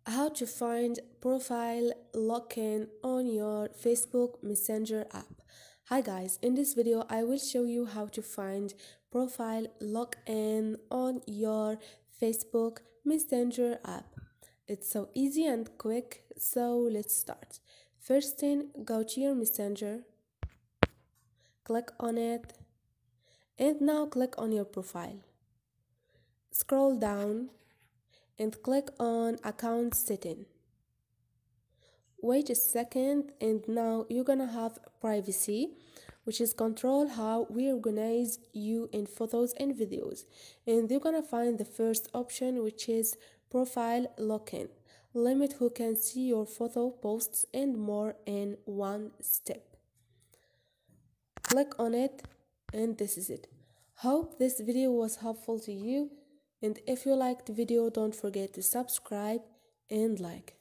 How to find profile lock-in on your Facebook Messenger app. Hi guys, in this video I will show you how to find profile lock-in on your Facebook Messenger app. It's so easy and quick, so let's start. First thing, go to your Messenger, click on it, and now click on your profile. Scroll down and click on account setting. Wait a second, and now you're gonna have privacy, which is control how we organize you in photos and videos. And you're gonna find the first option, which is profile lock-in. Limit who can see your photo, posts, and more in one step. Click on it, and this is it. Hope this video was helpful to you. And if you liked the video, don't forget to subscribe and like.